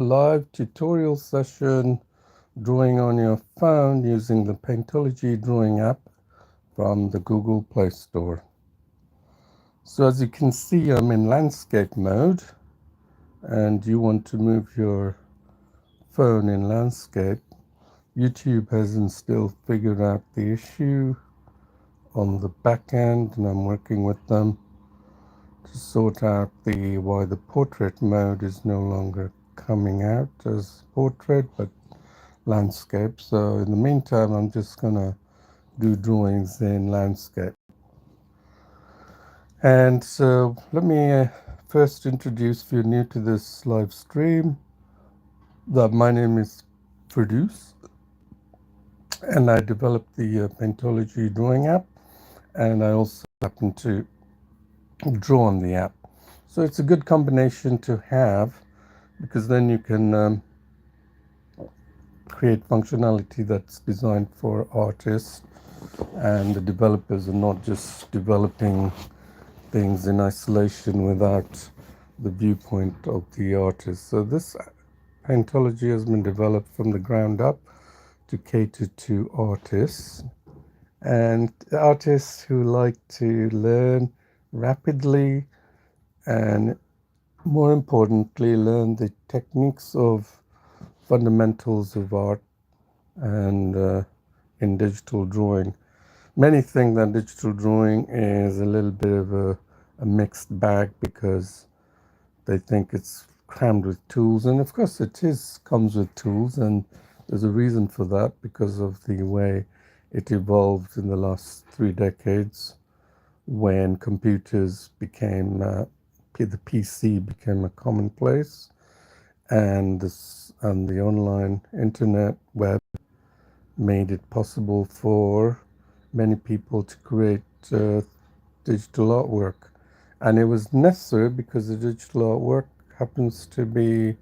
live tutorial session drawing on your phone using the Paintology drawing app from the Google Play Store. So as you can see, I'm in landscape mode, and you want to move your phone in landscape. YouTube hasn't still figured out the issue on the back end, and I'm working with them to sort out why the portrait mode is no longer coming out as portrait but landscape. So in the meantime, I'm just gonna do drawings in landscape. And so let me first introduce, if you're new to this live stream, that my name is Produce, and I developed the Paintology drawing app, and I also happen to draw on the app. So it's a good combination to have, because then you can create functionality that's designed for artists, and the developers are not just developing things in isolation without the viewpoint of the artist. So this Paintology has been developed from the ground up to cater to artists, and artists who like to learn rapidly and, more importantly, learn the techniques of fundamentals of art and in digital drawing. Many think that digital drawing is a little bit of a mixed bag because they think it's crammed with tools, and of course it comes with tools, and there's a reason for that because of the way it evolved in the last 3 decades when computers became the PC became a commonplace, and the online internet web made it possible for many people to create digital artwork. And it was necessary because the digital artwork happens to be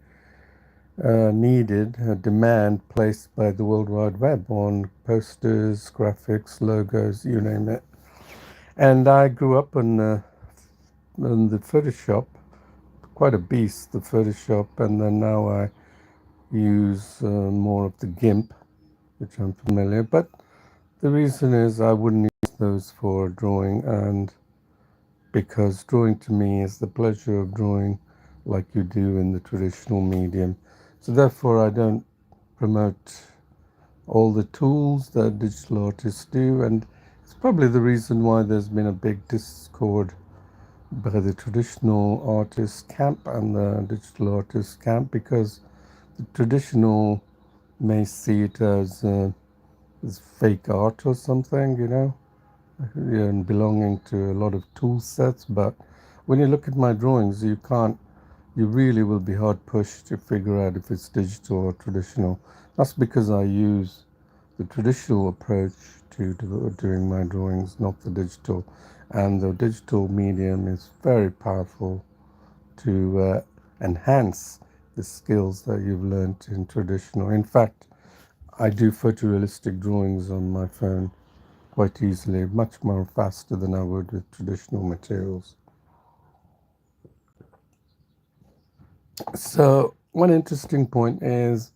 needed, a demand placed by the World Wide Web on posters, graphics, logos, you name it. And I grew up in the Photoshop, quite a beast, the Photoshop, and then now I use more of the GIMP, which I'm familiar. But the reason is I wouldn't use those for drawing, and because drawing to me is the pleasure of drawing like you do in the traditional medium. So therefore I don't promote all the tools that digital artists do, and it's probably the reason why there's been a big discord by the traditional artist camp and the digital artist camp, because the traditional may see it as fake art or something, and belonging to a lot of tool sets. But when you look at my drawings, you really will be hard pushed to figure out if it's digital or traditional. That's because I use the traditional approach to doing my drawings, not the digital. And the digital medium is very powerful to enhance the skills that you've learned in traditional. In fact, I do photorealistic drawings on my phone quite easily, much more faster than I would with traditional materials. So one interesting point is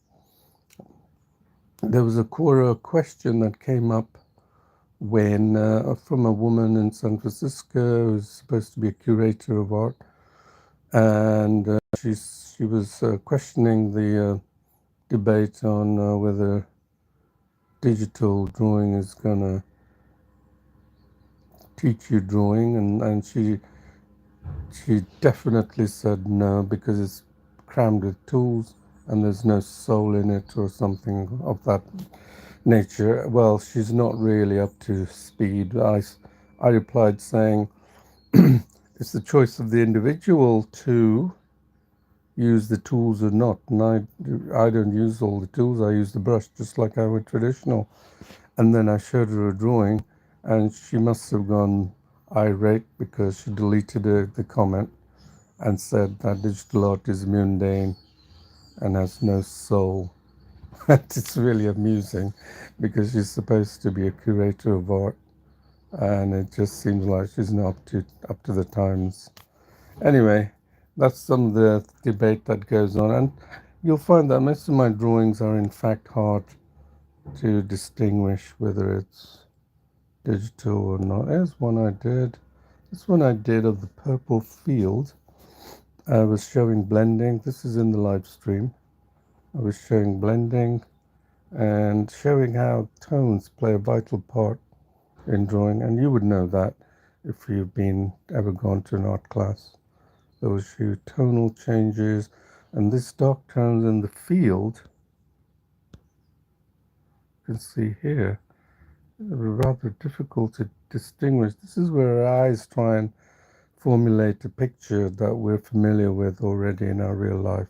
there was a Quora question that came up when from a woman in San Francisco who's supposed to be a curator of art, and she was questioning the debate on whether digital drawing is going to teach you drawing, and she definitely said no, because it's crammed with tools and there's no soul in it or something of that nature. Well, she's not really up to speed. I replied saying it's the choice of the individual to use the tools or not. And I don't use all the tools. I use the brush just like I would traditional. And then I showed her a drawing, and she must have gone irate because she deleted the comment and said that digital art is mundane and has no soul. And it's really amusing because she's supposed to be a curator of art, and it just seems like she's not up to the times. Anyway, that's some of the debate that goes on, and you'll find that most of my drawings are in fact hard to distinguish whether it's digital or not. Here's one I did. This one I did of the purple field. I was showing blending. This is in the live stream. I was showing blending and showing how tones play a vital part in drawing. And you would know that if you've ever gone to an art class. Those show tonal changes, and this dark tones in the field, you can see here, are rather difficult to distinguish. This is where our eyes try and formulate a picture that we're familiar with already in our real life.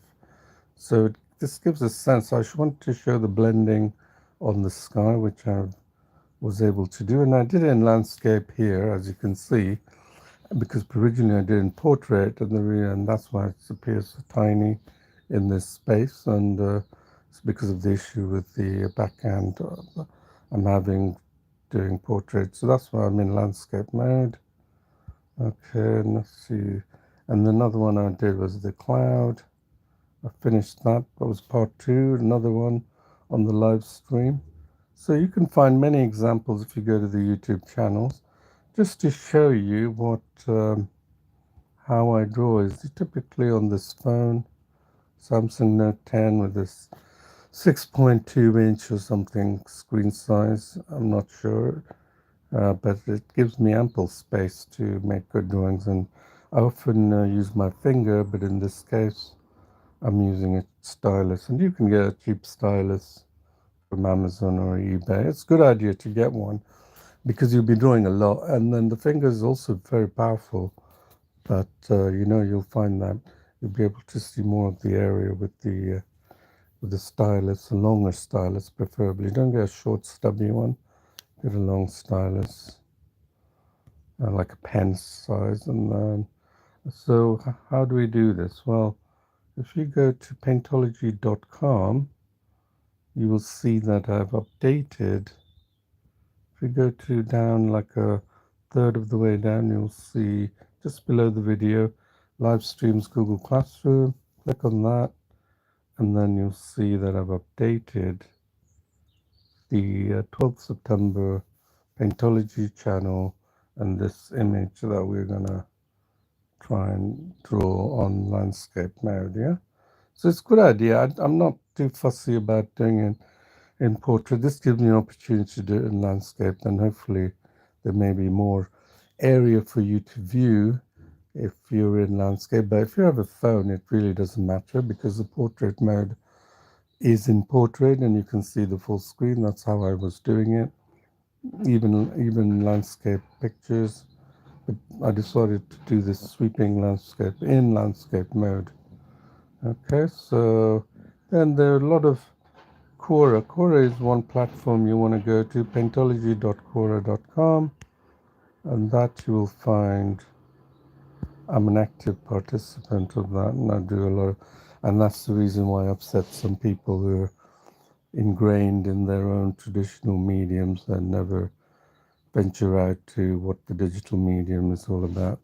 So this gives a sense. I just want to show the blending on the sky, which I was able to do, and I did it in landscape here, as you can see, because originally I did in portrait, and that's why it appears so tiny in this space, and it's because of the issue with the backhand I'm having doing portrait. So that's why I'm in landscape mode. Okay, and let's see. And another one I did was the cloud. I finished that. That was part 2. Another one on the live stream. So you can find many examples if you go to the YouTube channels. Just to show you how I draw is typically on this phone, Samsung Note 10 with this 6.2 inch or something screen size. I'm not sure, but it gives me ample space to make good drawings. And I often use my finger, but in this case, I'm using a stylus. And you can get a cheap stylus from Amazon or eBay. It's a good idea to get one because you'll be drawing a lot, and then the finger is also very powerful. But you'll find that you'll be able to see more of the area with the stylus, a longer stylus preferably. Don't get a short stubby one. Get a long stylus, like a pen size. And then, so how do we do this? Well, if you go to paintology.com, you will see that I've updated. If you go to down like a third of the way down, you'll see just below the video, live streams Google Classroom. Click on that, and then you'll see that I've updated the 12th September Paintology channel and this image that we're gonna try and draw on landscape mode. Yeah, so it's a good idea. I'm not too fussy about doing it in portrait. This gives me an opportunity to do it in landscape, and hopefully there may be more area for you to view if you're in landscape. But if you have a phone, it really doesn't matter because the portrait mode is in portrait and you can see the full screen. That's how I was doing it, even landscape pictures. But I decided to do this sweeping landscape in landscape mode. Okay, so then there are a lot of Quora. Quora is one platform you want to go to, paintology.quora.com, and that you will find I'm an active participant of that, and I do a lot of, and that's the reason why I upset some people who are ingrained in their own traditional mediums and never venture out to what the digital medium is all about.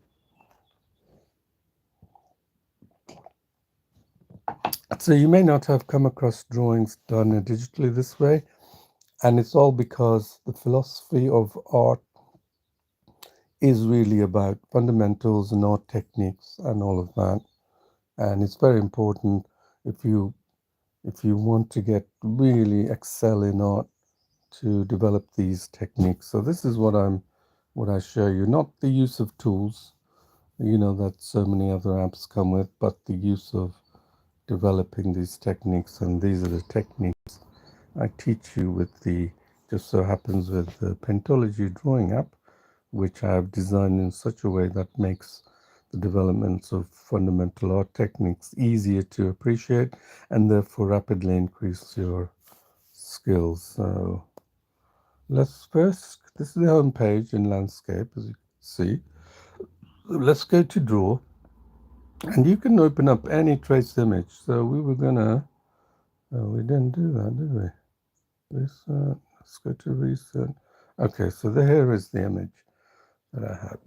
So you may not have come across drawings done digitally this way, and it's all because the philosophy of art is really about fundamentals and art techniques and all of that. And it's very important if you want to get really excel in art to develop these techniques. So this is what I show you, not the use of tools, that so many other apps come with, but the use of developing these techniques. And these are the techniques I teach you with just so happens with the Paintology drawing app, which I have designed in such a way that makes the developments of fundamental art techniques easier to appreciate and therefore rapidly increase your skills. So this is the home page in landscape, as you can see. Let's go to draw, and you can open up any trace image. So we were gonna, we didn't do that, did we? Let's go to recent. Okay, so here is the image that I have.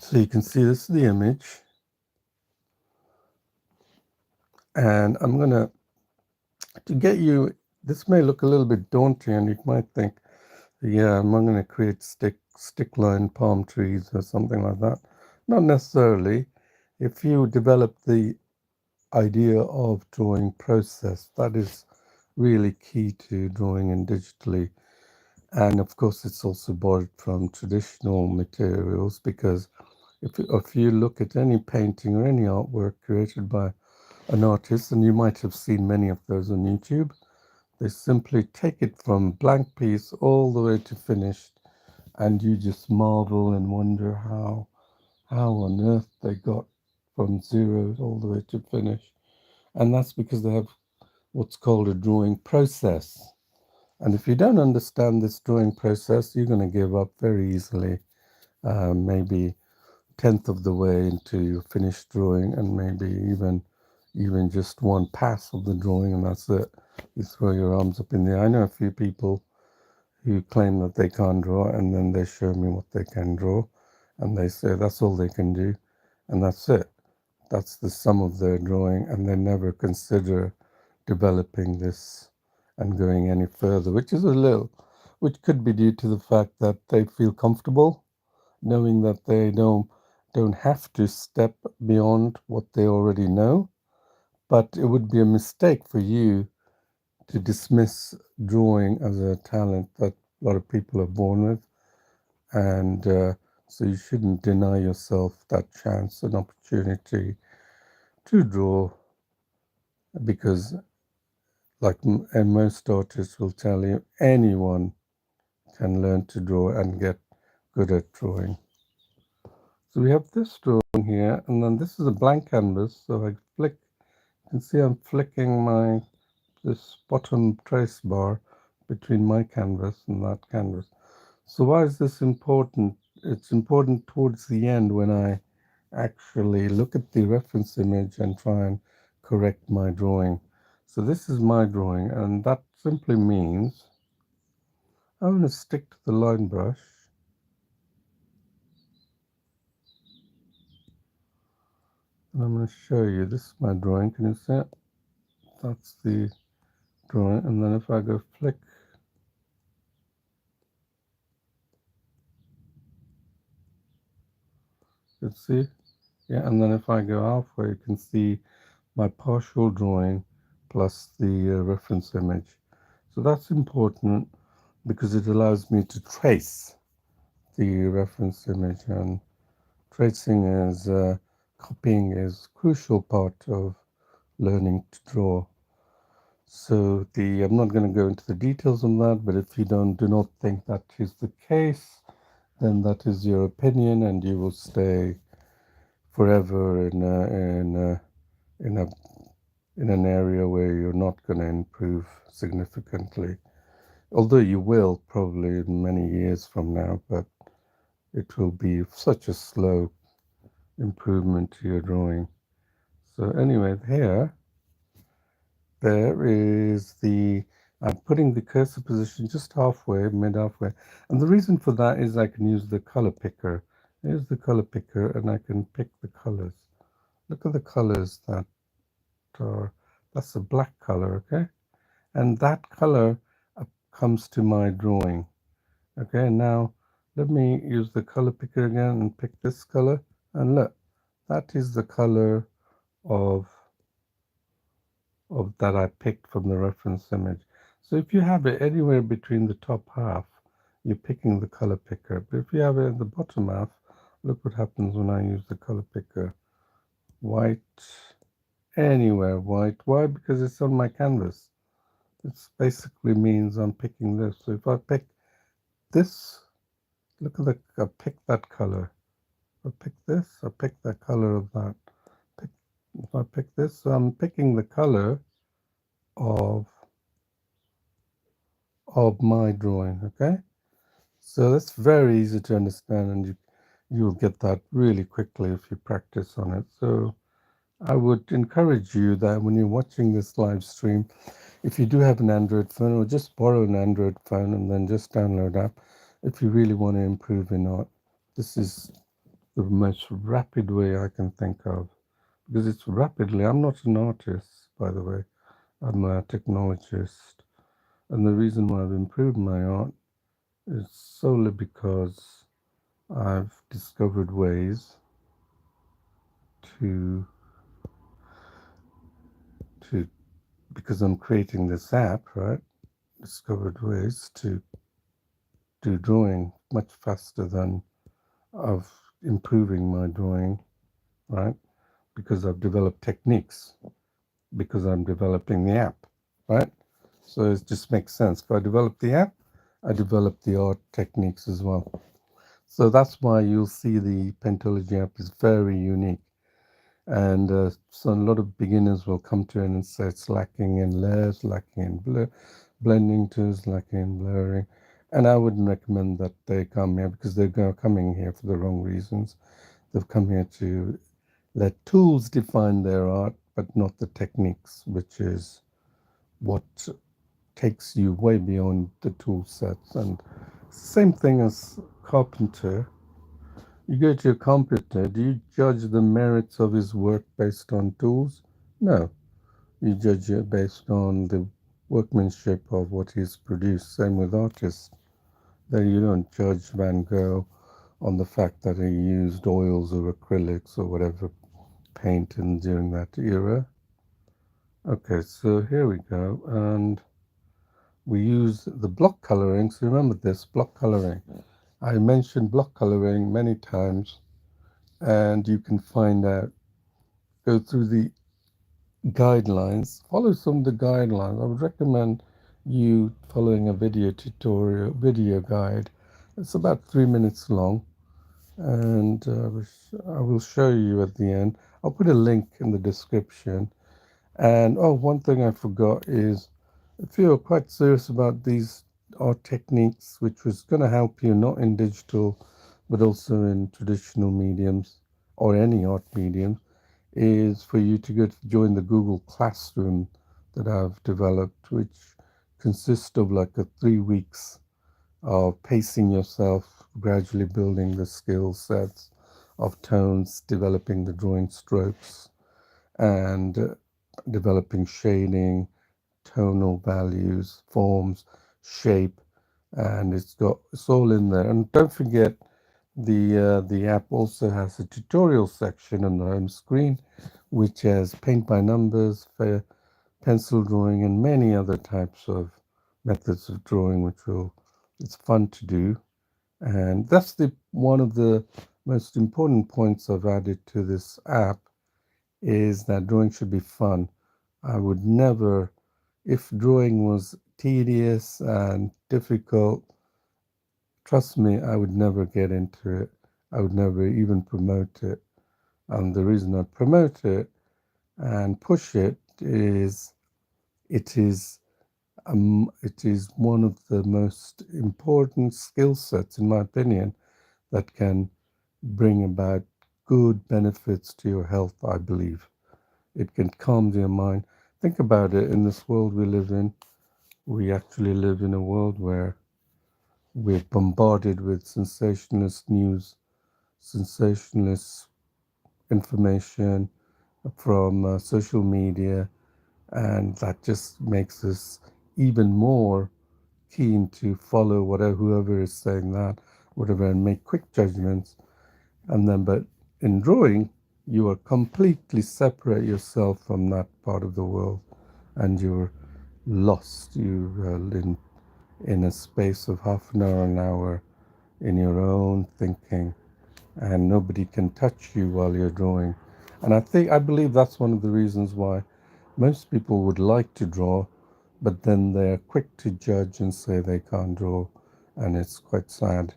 So you can see this is the image. And I'm gonna to get you. This may look a little bit daunting, and you might think, yeah, I'm going to create stick line palm trees or something like that. Not necessarily. If you develop the idea of drawing process, that is really key to drawing in digitally. And of course, it's also borrowed from traditional materials because if you look at any painting or any artwork created by an artist, and you might have seen many of those on YouTube, they simply take it from blank piece all the way to finished, and you just marvel and wonder how on earth they got from zero all the way to finish. And that's because they have what's called a drawing process. And if you don't understand this drawing process, you're going to give up very easily. Maybe tenth of the way into your finished drawing, and maybe even just one pass of the drawing, and that's it. You throw your arms up in the air. I know a few people who claim that they can't draw, and then they show me what they can draw, and they say that's all they can do, and that's it. That's the sum of their drawing, and they never consider developing this and going any further, which could be due to the fact that they feel comfortable knowing that they don't have to step beyond what they already know. But it would be a mistake for you to dismiss drawing as a talent that a lot of people are born with, and so you shouldn't deny yourself that chance and opportunity to draw, because and most artists will tell you, anyone can learn to draw and get good at drawing. So we have this drawing here, and then this is a blank canvas. So I flick, you can see I'm flicking this bottom trace bar between my canvas and that canvas. So why is this important? It's important towards the end when I actually look at the reference image and try and correct my drawing. So this is my drawing, and that simply means I'm going to stick to the line brush, and I'm going to show you. This is my drawing. Can you see it? That's the drawing. And then if I go flick, you can see, yeah. And then if I go halfway, you can see my partial drawing plus the reference image. So that's important because it allows me to trace the reference image, and tracing is copying is crucial part of learning to draw. So I'm not going to go into the details on that, but if you do not think that is the case, then that is your opinion, and you will stay forever in a in an area where you're not going to improve significantly. Although you will probably in many years from now, but it will be such a slow improvement to your drawing. So anyway, there is I'm putting the cursor position just halfway, mid-halfway. And the reason for that is I can use the color picker. Here's the color picker, and I can pick the colors. Look at the colors that's a black color, okay? And that color comes to my drawing. Okay, now let me use the color picker again and pick this color. And look, that is the color of that I picked from the reference image. So if you have it anywhere between the top half, you're picking the color picker. But if you have it in the bottom half, look what happens when I use the color picker. White, anywhere white. Why? Because it's on my canvas. It basically means I'm picking this. So if I pick this, look at I pick that color. I pick this, I pick the color of that. If I pick this, so I'm picking the color of my drawing, okay? So that's very easy to understand, and you'll get that really quickly if you practice on it. So I would encourage you that when you're watching this live stream, if you do have an Android phone, or just borrow an Android phone and then just download app if you really want to improve in art. This is the most rapid way I can think of, because it's rapidly. I'm not an artist, by the way. I'm a technologist. And the reason why I've improved my art is solely because I've discovered ways to to because I'm creating this app, right? Discovered ways to do drawing much faster than of improving my drawing, right? Because I've developed techniques, because I'm developing the app, right? So it just makes sense. If I develop the app, I develop the art techniques as well. So that's why you'll see the Paintology app is very unique. And so a lot of beginners will come to it and say it's lacking in layers, lacking in blending tools, lacking in blurring. And I wouldn't recommend that they come here because they're coming here for the wrong reasons. They've come here to let tools define their art, but not the techniques, which is what takes you way beyond the tool sets. And same thing as carpenter. You go to a carpenter, do you judge the merits of his work based on tools? No. You judge it based on the workmanship of what he's produced. Same with artists. Then you don't judge Van Gogh on the fact that he used oils or acrylics or whatever paint in during that era. Okay, so here we go. And we use the block coloring. So remember this, block coloring. I mentioned block coloring many times, and you can find out, go through the guidelines, follow some of the guidelines. I would recommend you following a video tutorial, video guide. It's about 3 minutes long, and I will show you at the end. I'll put a link in the description. And oh, one thing I forgot is if you're quite serious about these art techniques, which was going to help you not in digital, but also in traditional mediums or any art medium, is for you to go to join the Google Classroom that I've developed, which consists of like a 3 weeks of pacing yourself, gradually building the skill sets of tones, developing the drawing strokes, and developing shading, tonal values, forms, shape, and it's all in there. And don't forget the app also has a tutorial section on the home screen, which has paint by numbers, pencil drawing, and many other types of methods of drawing, which will it's fun to do. And that's the one of the most important points I've added to this app is that drawing should be fun. I would never, if drawing was tedious and difficult, trust me, I would never get into it. I would never even promote it. And the reason I promote it and push it is it is it is one of the most important skill sets, in my opinion, that can bring about good benefits to your health, I believe. It can calm your mind. Think about it, in this world we live in, we actually live in a world where we're bombarded with sensationalist news, sensationalist information from social media, and that just makes us even more keen to follow whatever whoever is saying that, whatever, and make quick judgments. And then, but in drawing, you are completely separate yourself from that part of the world, and you're lost. You're in a space of half an hour in your own thinking, and nobody can touch you while you're drawing. And I believe that's one of the reasons why most people would like to draw, but then they're quick to judge and say they can't draw, and it's quite sad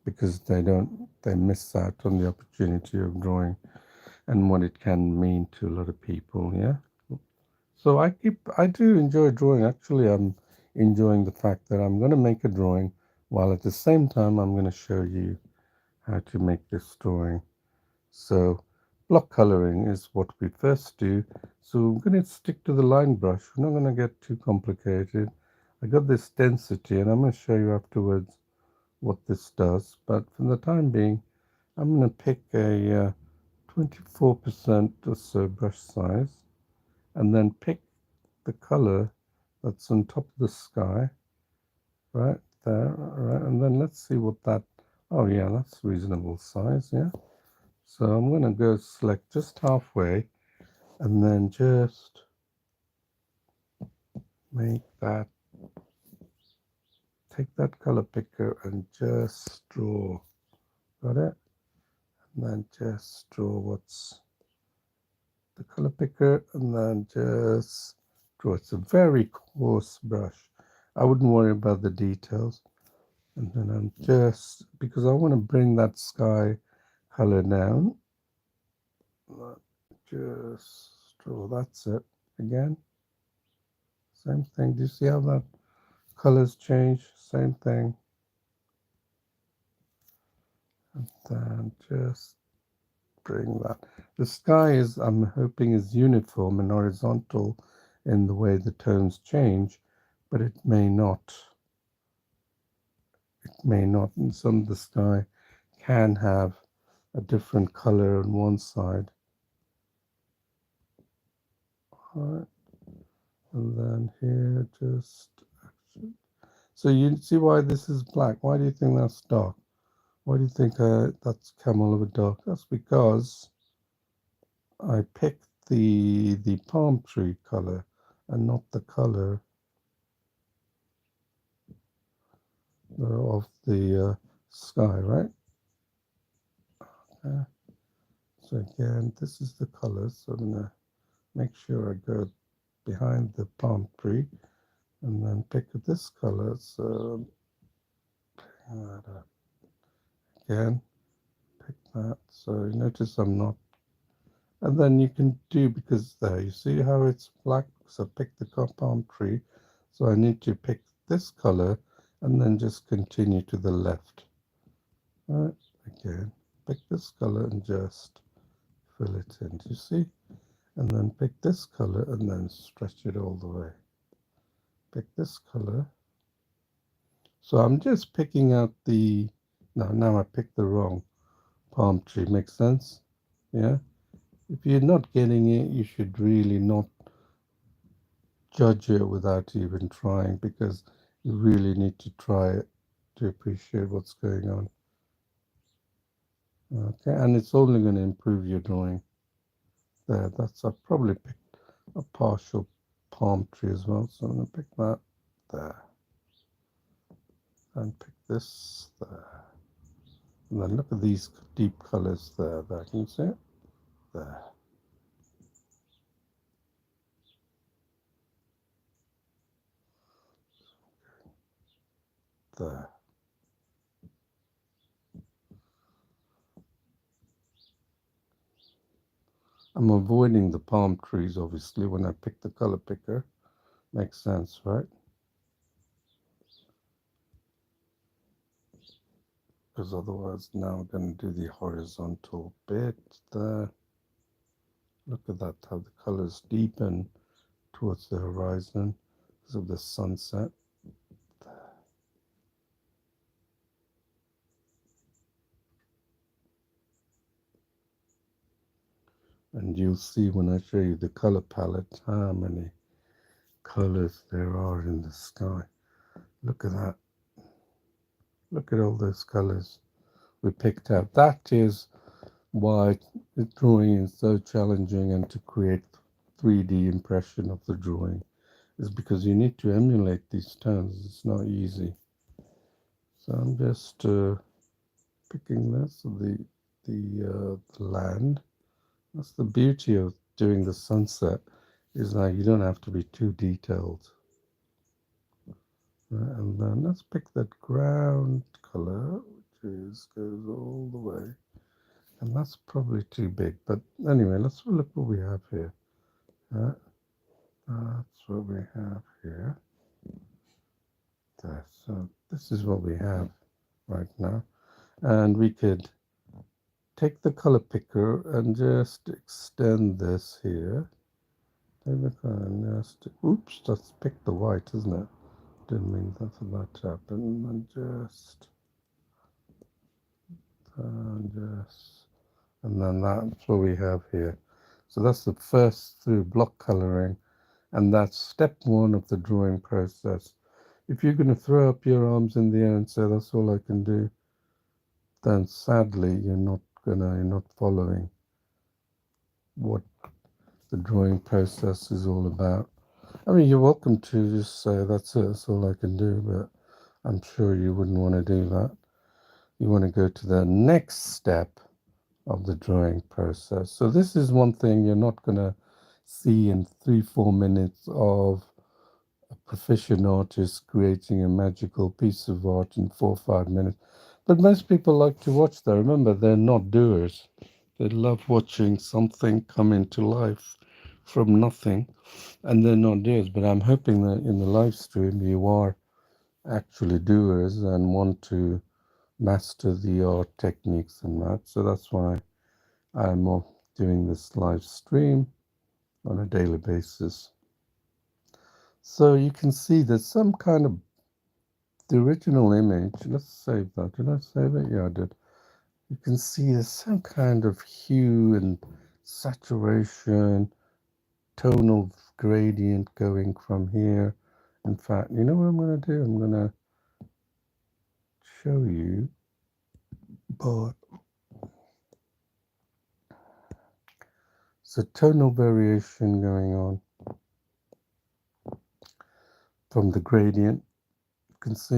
because they miss out on the opportunity of drawing and what it can mean to a lot of people. Yeah. So I do enjoy drawing. Actually, I'm enjoying the fact that I'm going to make a drawing while at the same time I'm going to show you how to make this drawing. So block coloring is what we first do. So I'm going to stick to the line brush. We're not going to get too complicated. I got this density and I'm going to show you afterwards what this does. But for the time being, I'm going to pick a 24% or so brush size. and then pick the color that's on top of the sky, right there, right, and then let's see what that, oh yeah, that's reasonable size, yeah. So I'm going to go select just halfway and then just make that, take that color picker and just draw, got it? And then just draw what's the color picker and then just draw. It's a very coarse brush. I wouldn't worry about the details. And then I'm just, because I want to bring that sky color down, just draw, that's it. Again, same thing. Do you see how that colors change? Same thing. And then just bring that. The sky is, I'm hoping, is uniform and horizontal in the way the tones change, but it may not. It may not. And some of the sky can have a different color on one side. All right. And then here, just, so you see why this is black. Why do you think that's dark? Why do you think that's camel over dark? That's because I picked the palm tree color and not the color of the sky, right? So again, this is the color. So I'm gonna make sure I go behind the palm tree and then pick this color. So again, pick that. So you notice I'm not, and then you can do, because there, you see how it's black, so pick the palm tree. So I need to pick this color and then just continue to the left. All right, again, pick this color and just fill it in, do you see? And then pick this color and then stretch it all the way. Pick this color. So I'm just picking out the, now I picked the wrong palm tree, makes sense? Yeah? If you're not getting it, you should really not judge it without even trying, because you really need to try it to appreciate what's going on. Okay, and it's only going to improve your drawing. There, that's, I probably picked a partial palm tree as well, so I'm going to pick that there. And pick this there. And then look at these deep colors there. There, can you see it? There. There. I'm avoiding the palm trees, obviously, when I pick the color picker. Makes sense, right? Because otherwise now I'm going to do the horizontal bit there. Look at that, how the colors deepen towards the horizon because of the sunset. And you'll see when I show you the color palette how many colors there are in the sky. Look at that. Look at all those colors we picked out. That is why the drawing is so challenging, and to create 3D impression of the drawing is because you need to emulate these tones. It's not easy. So I'm just picking this, the land. That's the beauty of doing the sunset, is that you don't have to be too detailed. Right, and then let's pick that ground color, which goes all the way. And that's probably too big, but anyway, let's look what we have here. That's what we have here. There. So this is what we have right now. And we could take the color picker and just extend this here. Take the color and just, oops, that's pick the white, isn't it? Didn't mean that for that to happen. And just, and then that's what we have here. So that's the first through block coloring, and that's step one of the drawing process. If you're going to throw up your arms in the air and say that's all I can do, then sadly you're not following what the drawing process is all about. I mean, you're welcome to just say that's it, that's all I can do, but I'm sure you wouldn't want to do that. You want to go to the next step of the drawing process. So this is one thing you're not going to see in 3-4 minutes of a proficient artist creating a magical piece of art in 4 or 5 minutes. But most people like to watch that. Remember, they're not doers. They love watching something come into life from nothing, and they're not doers. But I'm hoping that in the live stream you are actually doers and want to master the art techniques and that. So that's why I'm doing this live stream on a daily basis. So you can see there's some kind of the original image. Let's save that. Did I save it? Yeah, I did. You can see there's some kind of hue and saturation, tonal gradient going from here. In fact, you know what I'm going to do? I'm going to show you, but it's a tonal variation going on from the gradient. You can see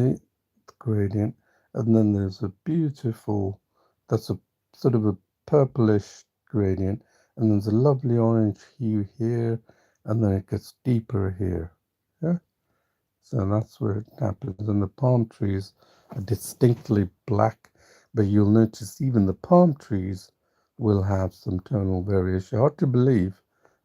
the gradient, and then there's a beautiful, that's a sort of a purplish gradient, and there's a lovely orange hue here, and then it gets deeper here. Yeah, so that's where it happens. And the palm trees are distinctly black, but you'll notice even the palm trees will have some tonal variation. Hard to believe,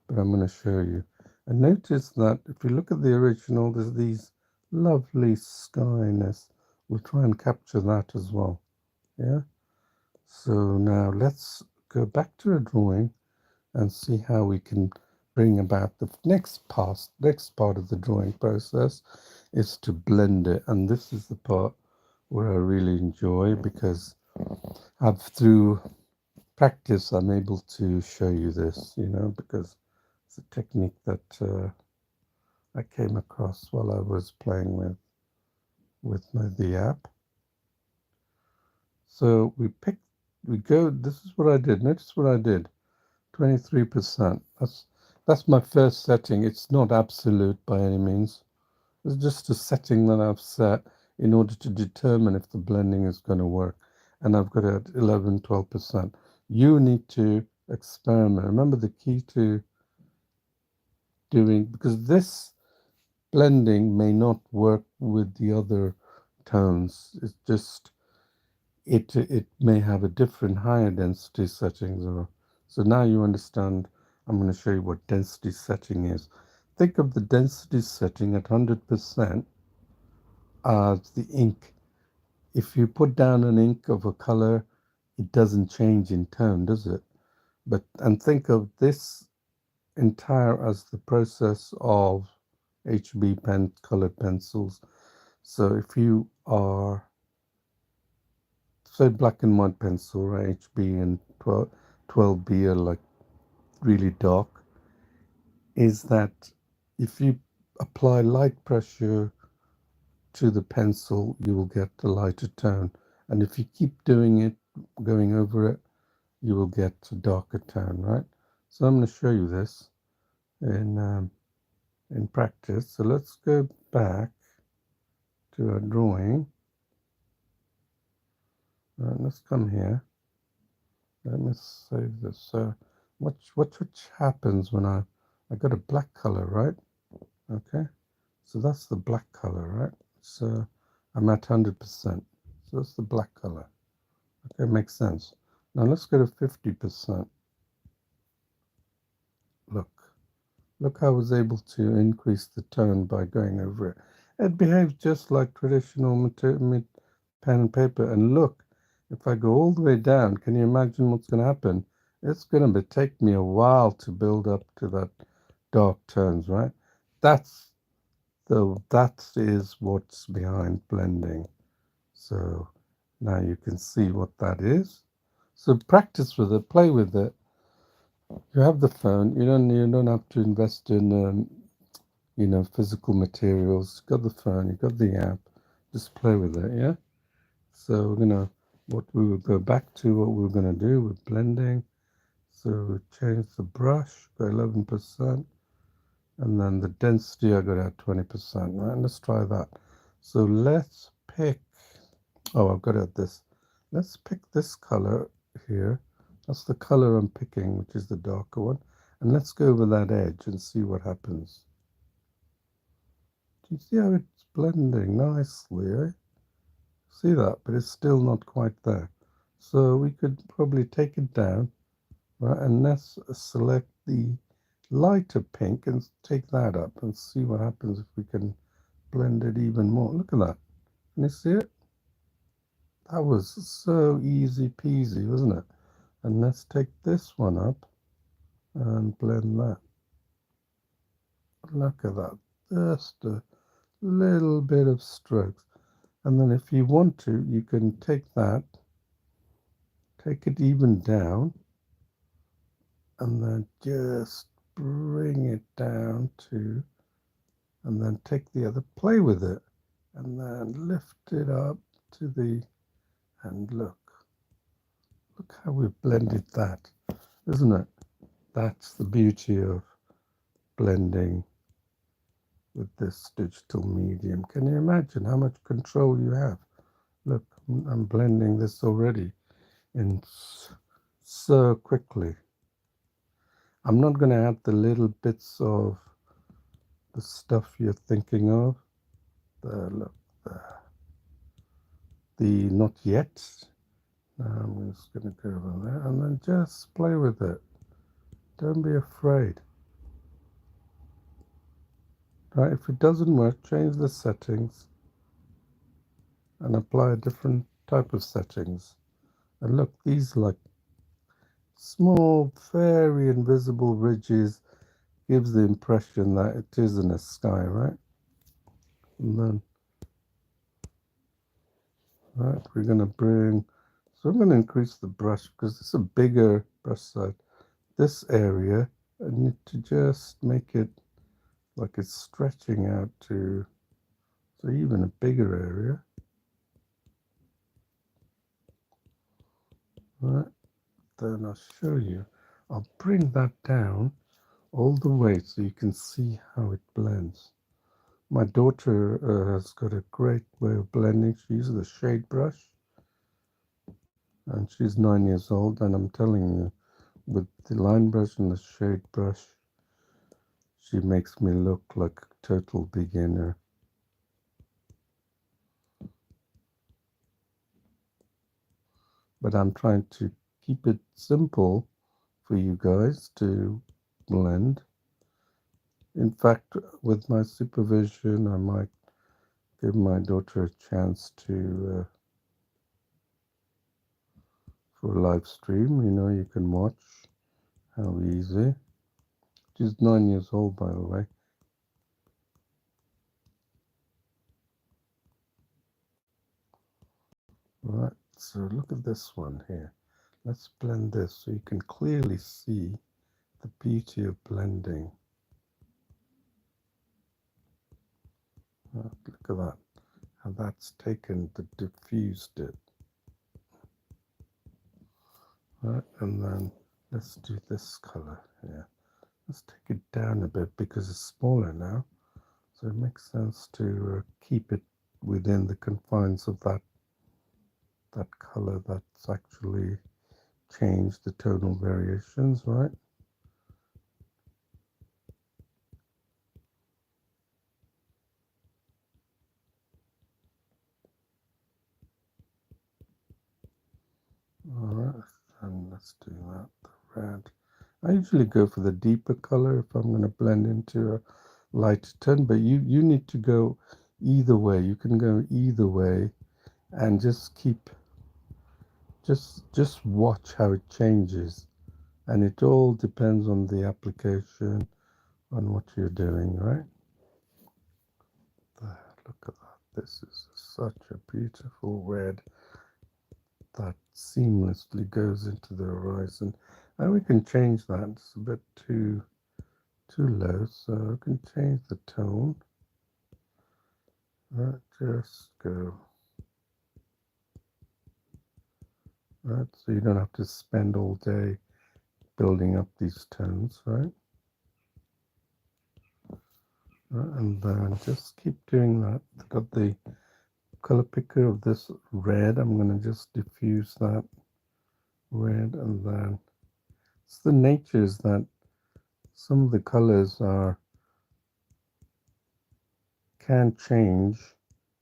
but I'm going to show you. And notice that if you look at the original, there's these lovely skyness. We'll try and capture that as well. Yeah. So now let's go back to a drawing and see how we can bring about the next part of the drawing process is to blend it. And this is the part where I really enjoy, because through practice I'm able to show you this, because it's a technique that I came across while I was playing with the app. So this is what I did. Notice what I did. 23%. That's my first setting. It's not absolute by any means. It's just a setting that I've set in order to determine if the blending is going to work. And I've got it at 11, 12%. You need to experiment. Remember the key to doing, because this blending may not work with the other tones. It's just it may have a different higher density settings. So now you understand. I'm going to show you what density setting is. Think of the density setting at 100% as the ink. If you put down an ink of a color, it doesn't change in tone, does it? And think of this entire as the process of HB pen colored pencils. So if you are, say, black and white pencil, right, HB and 12B are like really dark, is that if you apply light pressure to the pencil, you will get a lighter tone. And if you keep doing it, going over it, you will get a darker tone, right? So I'm going to show you this in practice. So let's go back to our drawing. Right, let's come here. Let me save this. So watch happens when I got a black color, right? Okay, so that's the black color, right? So I'm at 100%. So that's the black color. Okay, makes sense. Now let's go to 50%. Look how I was able to increase the tone by going over it. It behaves just like traditional pen and paper. And look, if I go all the way down, can you imagine what's going to happen? It's going to take me a while to build up to that dark tones, right? That is what's behind blending. So now you can see what that is. So practice with it, play with it, You have the phone. You don't have to invest in physical materials. You got the phone. You got the app. Just play with it. Yeah. So what we will go back to what we were gonna do with blending. So we change the brush by 11%, and then the density I got at 20%. Right. Let's try that. So let's pick. Oh, I've got it at this. Let's pick this color here. That's the color I'm picking, which is the darker one. And let's go over that edge and see what happens. Do you see how it's blending nicely, eh? See that? But it's still not quite there. So we could probably take it down, right? And let's select the lighter pink and take that up and see what happens if we can blend it even more. Look at that. Can you see it? That was so easy peasy, wasn't it? And let's take this one up and blend that. Look at that. Just a little bit of strokes. And then if you want to, you can take that, take it even down, and then just bring it down to, and then take the other, play with it, and then lift it up to the, and look how we've blended that, isn't it? That's the beauty of blending with this digital medium. Can you imagine how much control you have? Look, I'm blending this already in so quickly. I'm not going to add the little bits of the stuff you're thinking of. Look, the not yet. Now I'm just going to go over there and then just play with it. Don't be afraid. Right, if it doesn't work, change the settings and apply a different type of settings. And look, these like small, very invisible ridges gives the impression that it is in a sky, right? And then, right, we're going to bring, so I'm going to increase the brush because it's a bigger brush side. This area, I need to just make it like it's stretching out to, so even a bigger area. Right, then I'll show you. I'll bring that down all the way so you can see how it blends. My daughter has got a great way of blending. She uses a shade brush, and she's 9 years old. And I'm telling you, with the line brush and the shade brush, she makes me look like a total beginner. But I'm trying to keep it simple for you guys to blend. In fact, with my supervision, I might give my daughter a chance to for a live stream. You can watch how easy. She's 9 years old, by the way. Right, so look at this one here. Let's blend this so you can clearly see the beauty of blending. Look at that, how that's taken the diffused it. Right, and then let's do this color here. Let's take it down a bit because it's smaller now. So it makes sense to keep it within the confines of that color that's actually changed the tonal variations, right? Alright, and let's do that, the red. I usually go for the deeper color if I'm going to blend into a lighter tone, but you need to go either way. You can go either way and just keep, just watch how it changes. And it all depends on the application, on what you're doing, right? There, look at that. This is such a beautiful red that seamlessly goes into the horizon. And we can change that. It's a bit too low, so we can change the tone. Right, just go. Right, so you don't have to spend all day building up these tones, right? Right, and then just keep doing that. I've got the color picker of this red. I'm going to just diffuse that red, and then it's the natures that some of the colors can change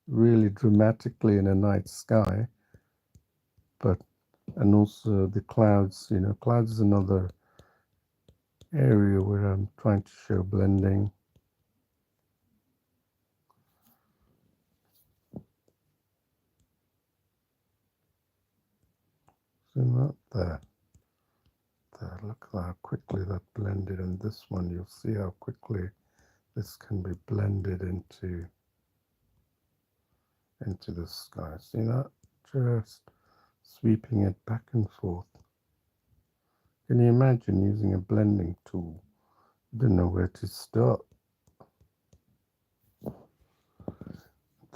really dramatically in a night sky, but and also the clouds. Clouds is another area where I'm trying to show blending. Zoom out there. Look at how quickly that blended, and this one you'll see how quickly this can be blended into the sky. See that? Just sweeping it back and forth. Can you imagine using a blending tool? You don't know where to start.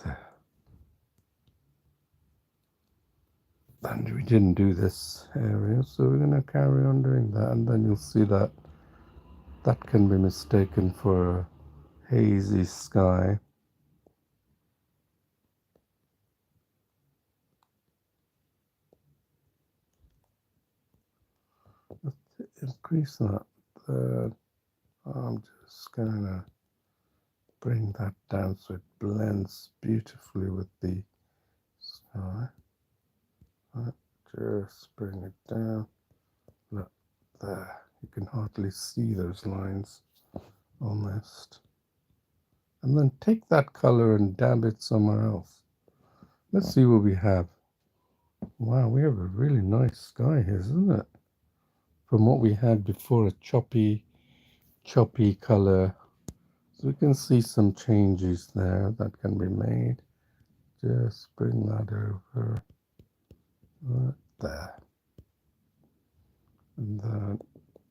There. And we didn't do this area, so we're going to carry on doing that, and then you'll see that that can be mistaken for a hazy sky. Let's increase that. I'm just going to bring that down so it blends beautifully with the sky. Right, just bring it down. Look there. You can hardly see those lines almost. And then take that color and dab it somewhere else. Let's see what we have. Wow, we have a really nice sky here, isn't it? From what we had before, a choppy color. So we can see some changes there that can be made. Just bring that over right there. And then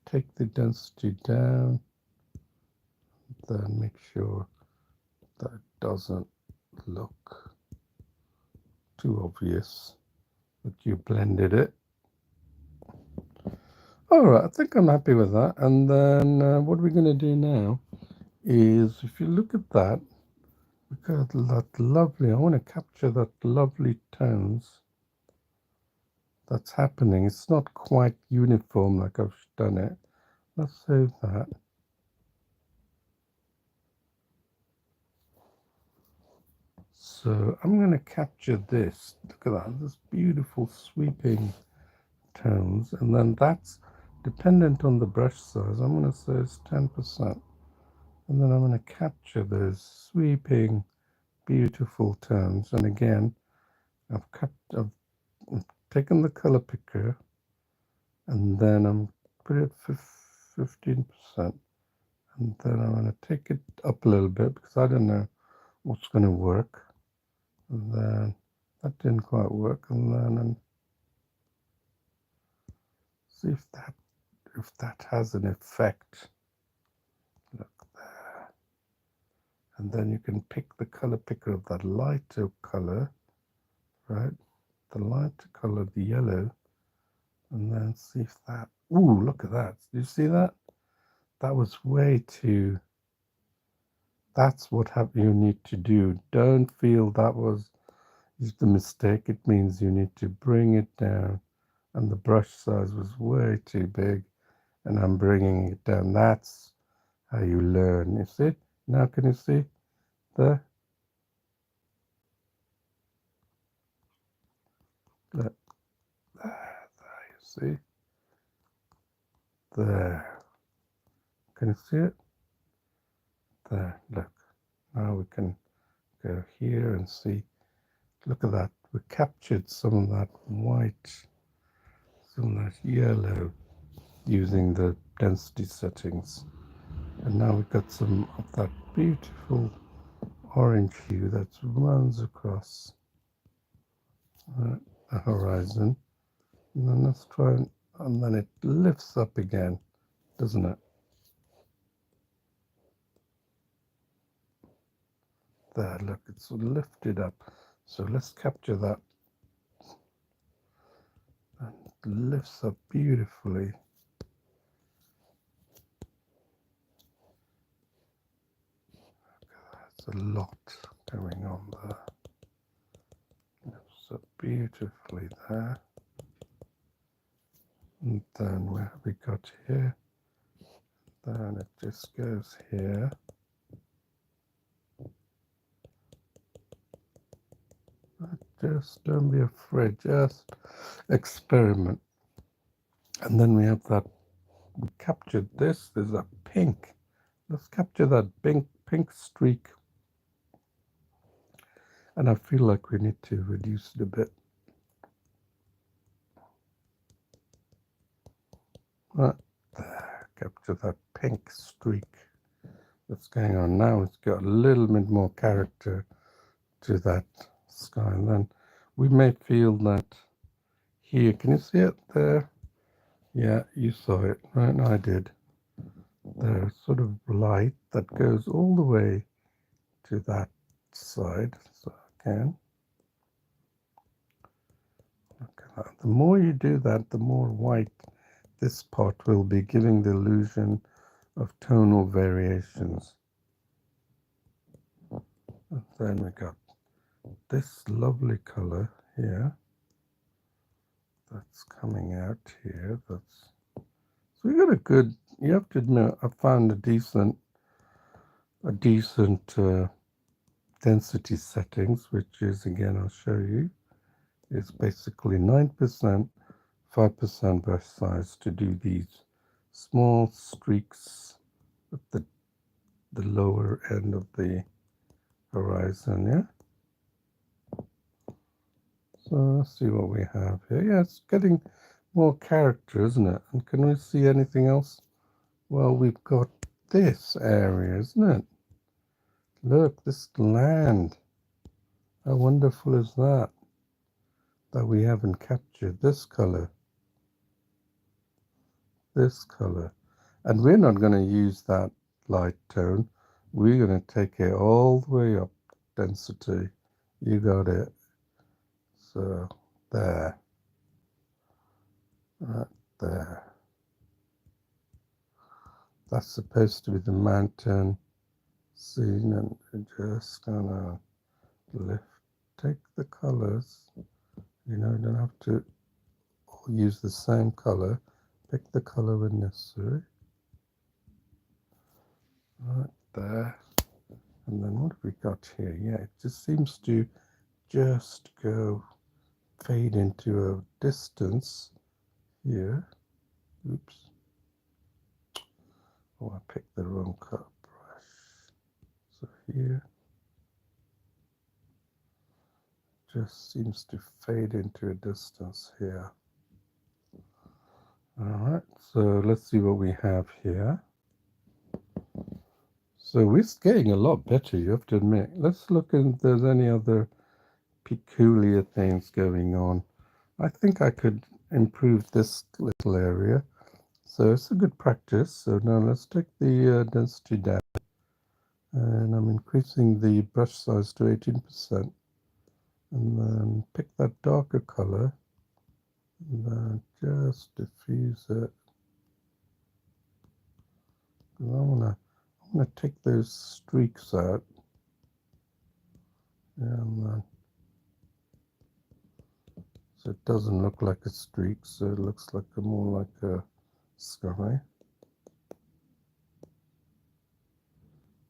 take the density down. Then make sure that doesn't look too obvious that you blended it. Alright, I think I'm happy with that. And then what we're going to do now is, if you look at that, we got that lovely, I want to capture that lovely tones that's happening. It's not quite uniform like I've done it. Let's save that. So I'm going to capture this. Look at that, this beautiful sweeping tones, and then that's dependent on the brush size. I'm going to say it's 10%, and then I'm going to capture those sweeping beautiful tones. And again, I've taken the color picker, and then I'm put it 15%, and then I'm going to take it up a little bit because I don't know what's going to work. And then that didn't quite work, and then see if that has an effect. Look there. And then you can pick the color picker of that lighter color, right? The lighter color, the yellow, and then see if that, ooh, look at that. Do you see that? That was way too, that's what you need to do. Don't feel that was the mistake. It means you need to bring it down, and the brush size was way too big, and I'm bringing it down. That's how you learn. You see? Now can you see there? There, you see? There. Can you see it? There, look. Now we can go here and see. Look at that. We captured some of that white, some of that yellow using the density settings. And now we've got some of that beautiful orange hue that runs across the horizon. And then let's try and and then it lifts up again, doesn't it? There, look, it's lifted up. So let's capture that. And it lifts up beautifully. There's a lot going on there. Lifts up beautifully there. And then where have we got here? Then it just goes here. Just don't be afraid, just experiment. And then we have that, we captured this, there's a pink. Let's capture that pink streak. And I feel like we need to reduce it a bit. Right there, capture that pink streak that's going on now. It's got a little bit more character to that sky. And then we may feel that here, can you see it there? Yeah, you saw it, right? I did. There's sort of light that goes all the way to that side, so I can. Look at that. The more you do that, the more white this part will be, giving the illusion of tonal variations. And then we got this lovely color here that's coming out here. That's, so we got a good, you have to admit, I found a decent density settings, which is, again, I'll show you, is basically 9%, 5% brush size to do these small streaks at the lower end of the horizon, yeah? So let's see what we have here. Yeah, it's getting more character, isn't it? And can we see anything else? Well, we've got this area, isn't it? Look, this land. How wonderful is that? That we haven't captured this color. This color. And we're not going to use that light tone. We're going to take it all the way up density. You got it. So there. Right there. That's supposed to be the mountain scene, and we're just gonna take the colors. You know, you don't have to all use the same color. Pick the color when necessary. Right there. And then what have we got here? Yeah, it just seems to just go fade into a distance here. Oops. Oh, I picked the wrong color brush. So here, just seems to fade into a distance here. All right, so let's see what we have here. So we're getting a lot better, you have to admit. Let's look if there's any other peculiar things going on. I think I could improve this little area. So it's a good practice. So now let's take the density down. And I'm increasing the brush size to 18%. And then pick that darker color. And then just diffuse it. I wanna take those streaks out. And then, so it doesn't look like a streak, so it looks like more like a sky.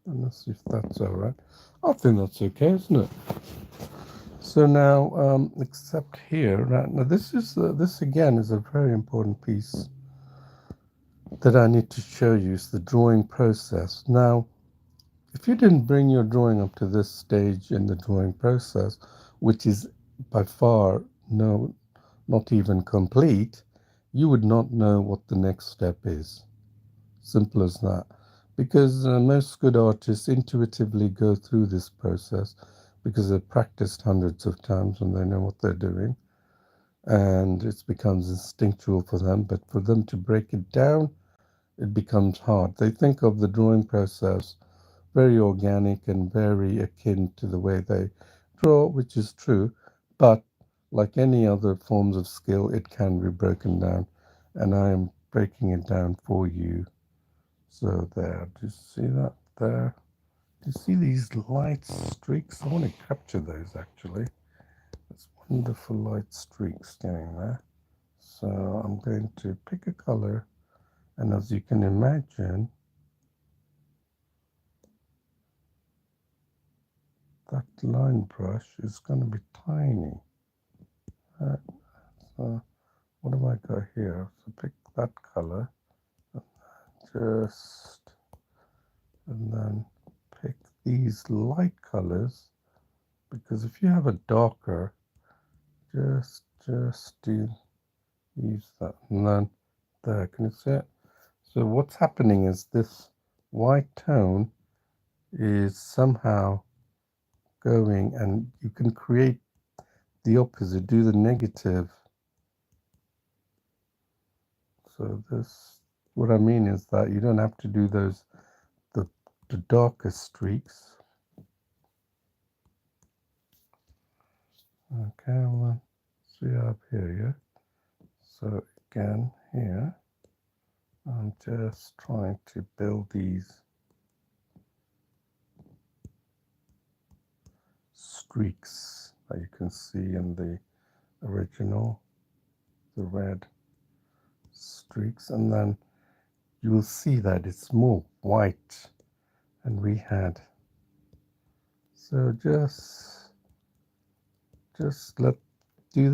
And let's see if that's all right. I think that's okay, isn't it? So now, except here, right now, this again is a very important piece that I need to show you. Is the drawing process. Now, if you didn't bring your drawing up to this stage in the drawing process, which is by far not even complete, you would not know what the next step is. Simple as that. Because most good artists intuitively go through this process because they've practiced hundreds of times and they know what they're doing. and it becomes instinctual for them. But for them to break it down, it becomes hard. They think of the drawing process very organic and very akin to the way they draw, which is true. But like any other forms of skill, it can be broken down, and I am breaking it down for you. So there, do you see that there? Do you see these light streaks? I want to capture those actually. It's wonderful light streaks getting there. So I'm going to pick a color, and as you can imagine, that line brush is going to be tiny. So what have I got here? So pick that color, just, and then pick these light colors, because if you have a darker, just do use that, and then there, can you see it? So what's happening is this white tone is somehow going, and you can create the opposite, do the negative. So this, what I mean is that you don't have to do those, the, the darker streaks. Okay, well, see up here, yeah? So again, here, I'm just trying to build these streaks that you can see in the original, the red streaks, and then you will see that it's more white than we had. So just let, do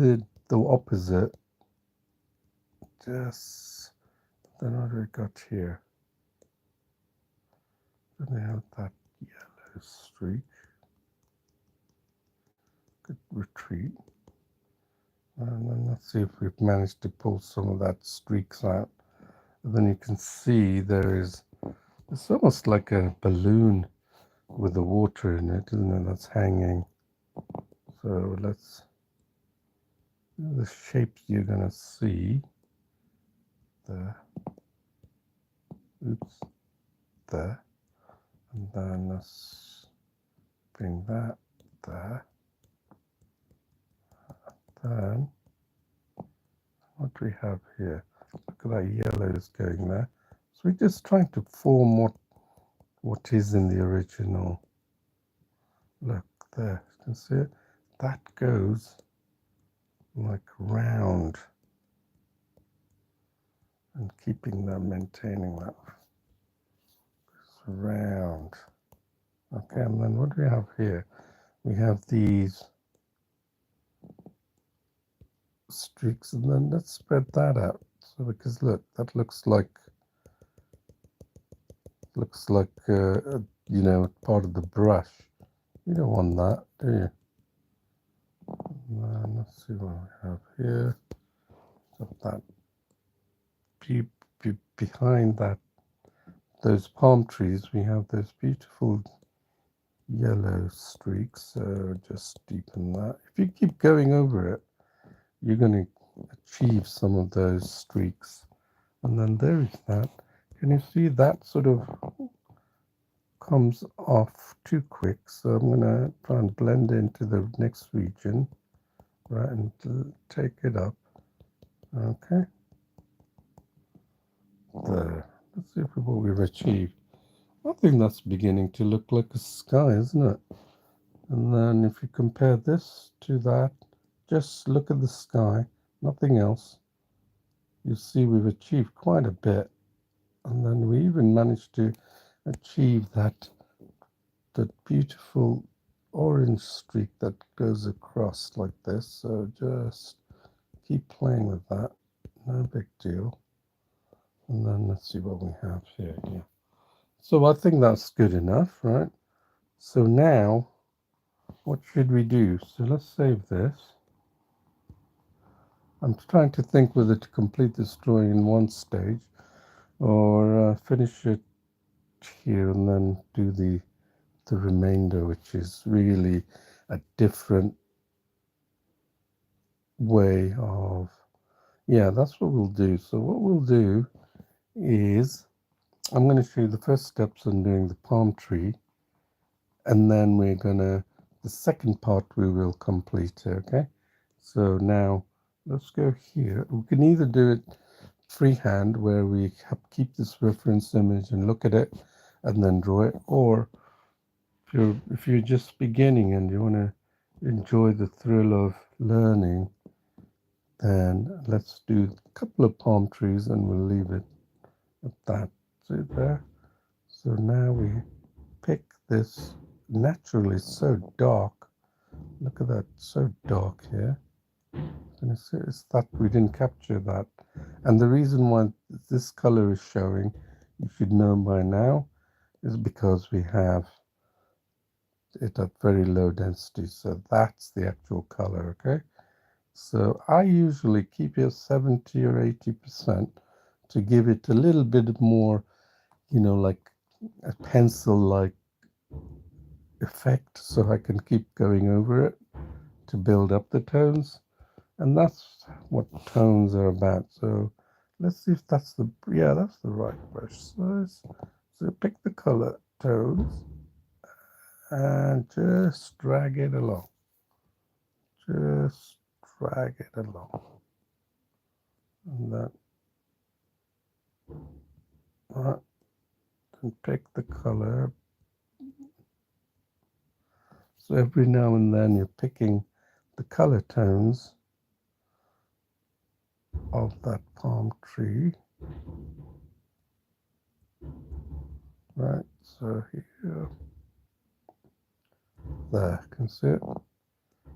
the opposite. Just, then what do we got here? Then we have that yellow streak. Good retreat. And then let's see if we've managed to pull some of that streaks out. And then you can see it's almost like a balloon with the water in it, isn't it? That's hanging. So let's, the shapes you're gonna see there. Oops, there. And then let's bring that there. Then what do we have here? Look at that yellow is going there. So we're just trying to form what is in the original. Look there, you can see it? That goes like round, and keeping that, maintaining that round. Okay, and then what do we have here? We have these streaks, and then let's spread that out. So because look, that looks like you know, part of the brush. You don't want that, do you? And let's see what we have here. Got that behind that, those palm trees, we have those beautiful yellow streaks. So just deepen that. If you keep going over it, you're going to achieve some of those streaks. And then there is that. Can you see that sort of comes off too quick? So I'm going to try and blend into the next region, right, and take it up. Okay. There. Let's see what we've achieved. I think that's beginning to look like a sky, isn't it? And then if you compare this to that, just look at the sky, nothing else. You see we've achieved quite a bit. And then we even managed to achieve that beautiful orange streak that goes across like this. So just keep playing with that, no big deal. And then let's see what we have here. Yeah. So I think that's good enough, right? So now, what should we do? So let's save this. I'm trying to think whether to complete this drawing in one stage or finish it here and then do the remainder, which is really a different way of, yeah, that's what we'll do. So what we'll do is I'm going to show you the first steps on doing the palm tree, and then we're going to, the second part we will complete, okay? So now let's go here. We can either do it freehand where we keep this reference image and look at it and then draw it, or if you're just beginning and you want to enjoy the thrill of learning, then let's do a couple of palm trees and we'll leave it at that. See there? So now we pick this. Naturally so dark. Look at that, so dark here. And it's that we didn't capture that. And the reason why this color is showing, you should know by now, is because we have it at very low density. So that's the actual color, okay? So I usually keep it 70 or 80% to give it a little bit more, like a pencil-like effect, so I can keep going over it to build up the tones. And that's what tones are about. So let's see if that's that's the right brush size. So pick the color tones and just drag it along. Just drag it along. And then, right, and pick the color. So every now and then you're picking the color tones of that palm tree. Right, so here, there, can see it?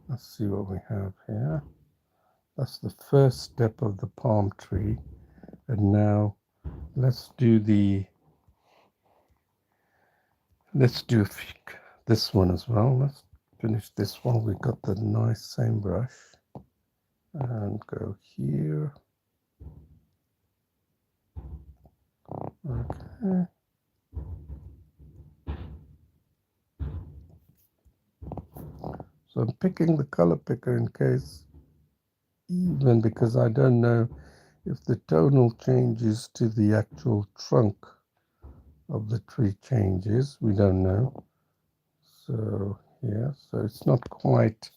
Let's see what we have here. That's the first step of the palm tree. And now let's do this one as well. Let's finish this one. We've got the nice same brush and go here. Okay. So I'm picking the color picker in case, even because I don't know if the tonal changes to the actual trunk of the tree changes. We don't know. So yeah, so it's not quite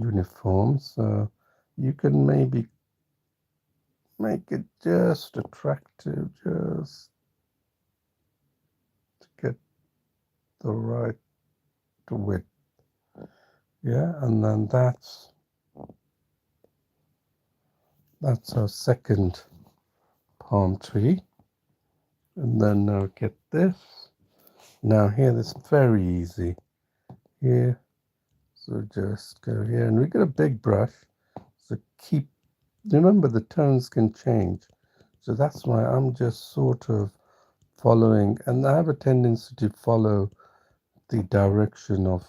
uniform. So you can maybe make it just attractive, just to get the right width. Yeah, and then that's our second palm tree. And then now get this. Now here, this is very easy. Here, so just go here, and we got a big brush. So remember the tones can change. So that's why I'm just sort of following, and I have a tendency to follow the direction of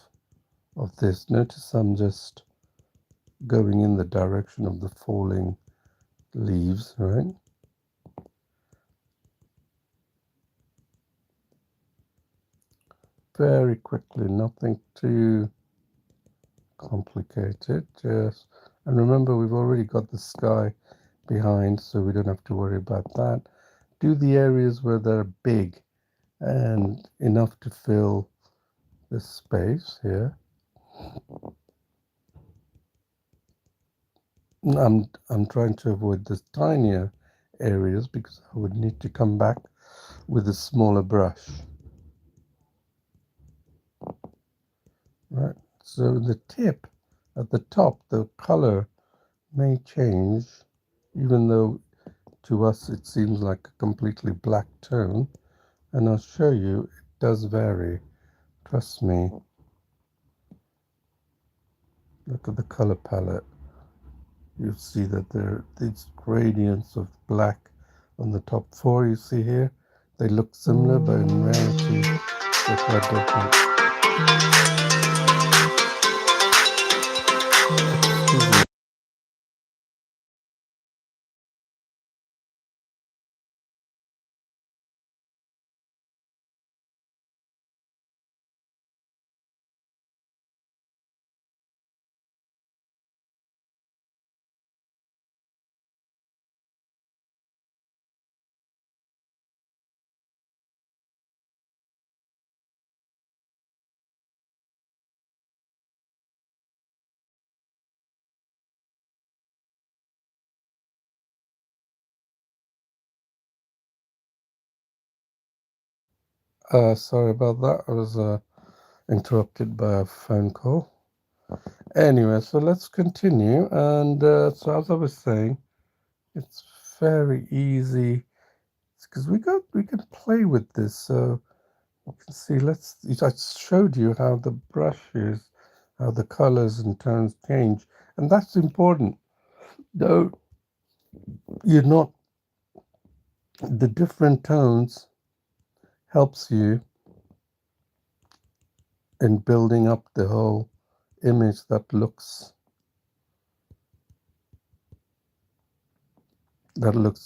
this. Notice I'm just going in the direction of the falling leaves, right? Very quickly, nothing too complicated. Just, and remember we've already got the sky behind, so we don't have to worry about that. Do the areas where they're big and enough to fill the space here. I'm trying to avoid the tinier areas because I would need to come back with a smaller brush. Right, so the tip at the top, the color may change, even though to us it seems like a completely black tone, and I'll show you it does vary. Trust me. Look at the color palette. You see that there are these gradients of black on the top four you see here. They look similar, but in reality they're quite different. Sorry about that. I was interrupted by a phone call. Anyway, so let's continue. And so as I was saying, it's very easy because we can play with this. So you can see. I showed you how the brushes, how the colors and tones change, and that's important. Though you're not the different tones helps you in building up the whole image that looks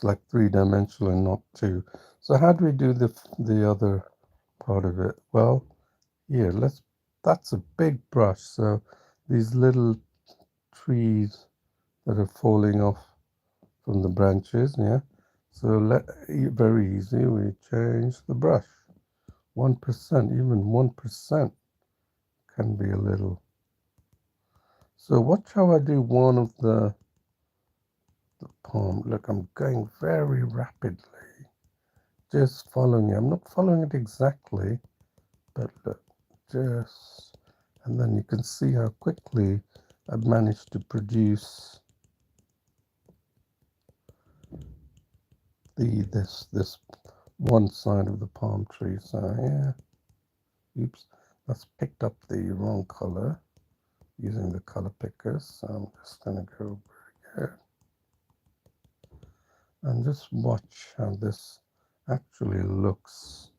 like three-dimensional and not two. So how do we do the other part of it? Well, here that's a big brush. So these little trees that are falling off from the branches, yeah. So very easy. We change the brush. 1%, even 1% can be a little. So watch how I do one of the palm. Look, I'm going very rapidly, just following it. I'm not following it exactly, but look, just, and then you can see how quickly I've managed to produce this one side of the palm tree. So yeah, oops, that's picked up the wrong color using the color pickers. So I'm just gonna go over here and just watch how this actually looks.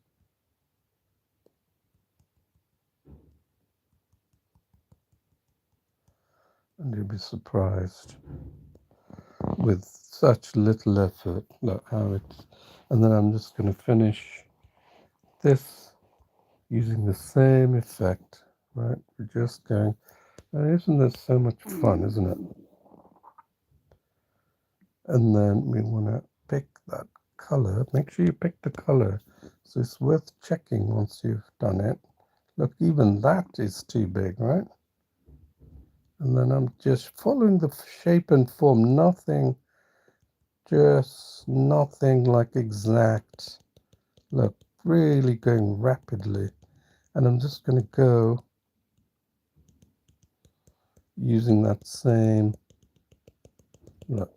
And you'll be surprised with such little effort. Look how it's, and then I'm just going to finish this using the same effect, right? We're just going, and isn't this so much fun, isn't it? And then we want to pick that color. Make sure you pick the color. So it's worth checking once you've done it. Look, even that is too big, right? And then I'm just following the shape and form, just nothing like exact. Look, really going rapidly. And I'm just going to go using that same, look,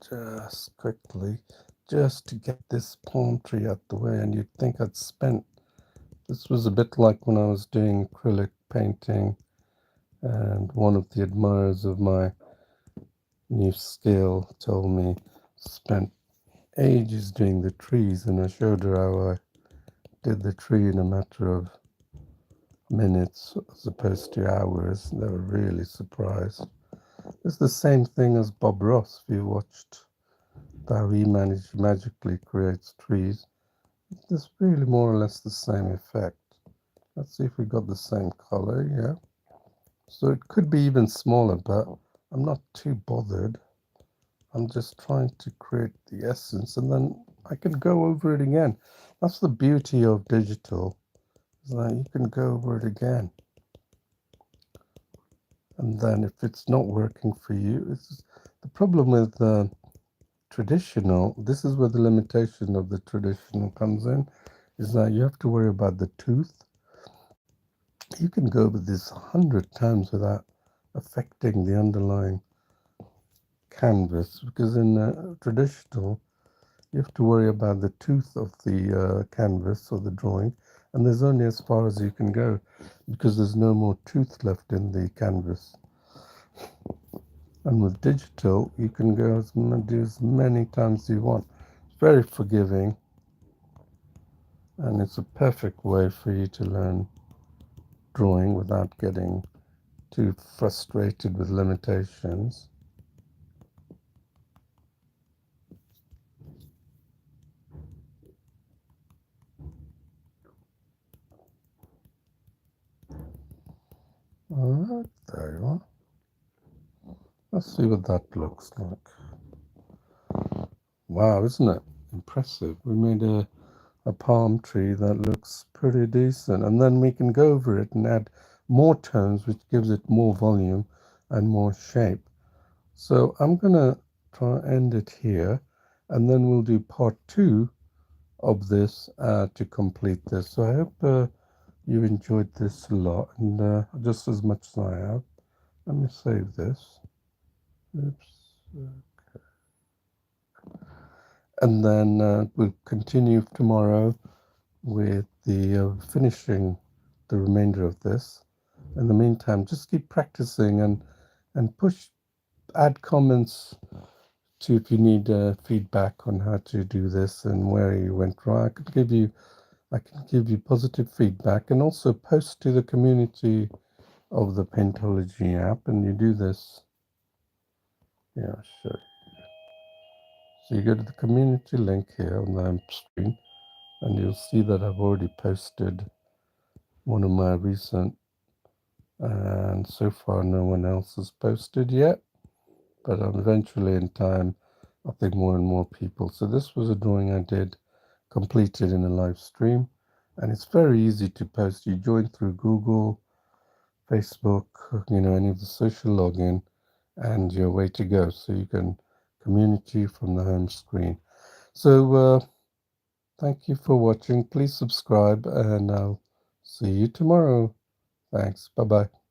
just quickly, just to get this palm tree out the way. And you'd think I'd spent, this was a bit like when I was doing acrylic painting, and one of the admirers of my new skill told me spent ages doing the trees, and I showed her how I did the tree in a matter of minutes as opposed to hours. They were really surprised. It's the same thing as Bob Ross. If you watched how he magically creates trees, it's really more or less the same effect. Let's see if we got the same color, yeah. So it could be even smaller, but I'm not too bothered. I'm just trying to create the essence, and then I can go over it again. That's the beauty of digital, is that you can go over it again. And then if it's not working for you, it's the problem with traditional. This is where the limitation of the traditional comes in, is that you have to worry about the tooth. You can go over this 100 times without affecting the underlying canvas, because in traditional you have to worry about the tooth of the canvas or the drawing, and there's only as far as you can go because there's no more tooth left in the canvas. And with digital, you can go do as many times as you want. It's very forgiving, and it's a perfect way for you to learn drawing without getting too frustrated with limitations. All right, there you are. Let's see what that looks like. Wow, isn't it impressive? We made a palm tree that looks pretty decent, and then we can go over it and add more tones, which gives it more volume and more shape. So I'm gonna try and end it here, and then we'll do part 2 of this to complete this. So I hope you enjoyed this a lot, and just as much as I have. Let me save this. Oops. And then we'll continue tomorrow with the finishing the remainder of this. In the meantime, just keep practicing and add comments to if you need feedback on how to do this and where you went wrong. I can give you positive feedback and also post to the community of the Paintology app. And you do this. Yeah, sure. So you go to the community link here on the screen, and you'll see that I've already posted one of my recent, and so far no one else has posted yet, but eventually in time I think more and more people. So this was a drawing I did completed in a live stream, and it's very easy to post. You join through Google, Facebook, any of the social login, and you're way to go. So you can community from the home screen. So thank you for watching. Please subscribe, and I'll see you tomorrow. Thanks. Bye-bye.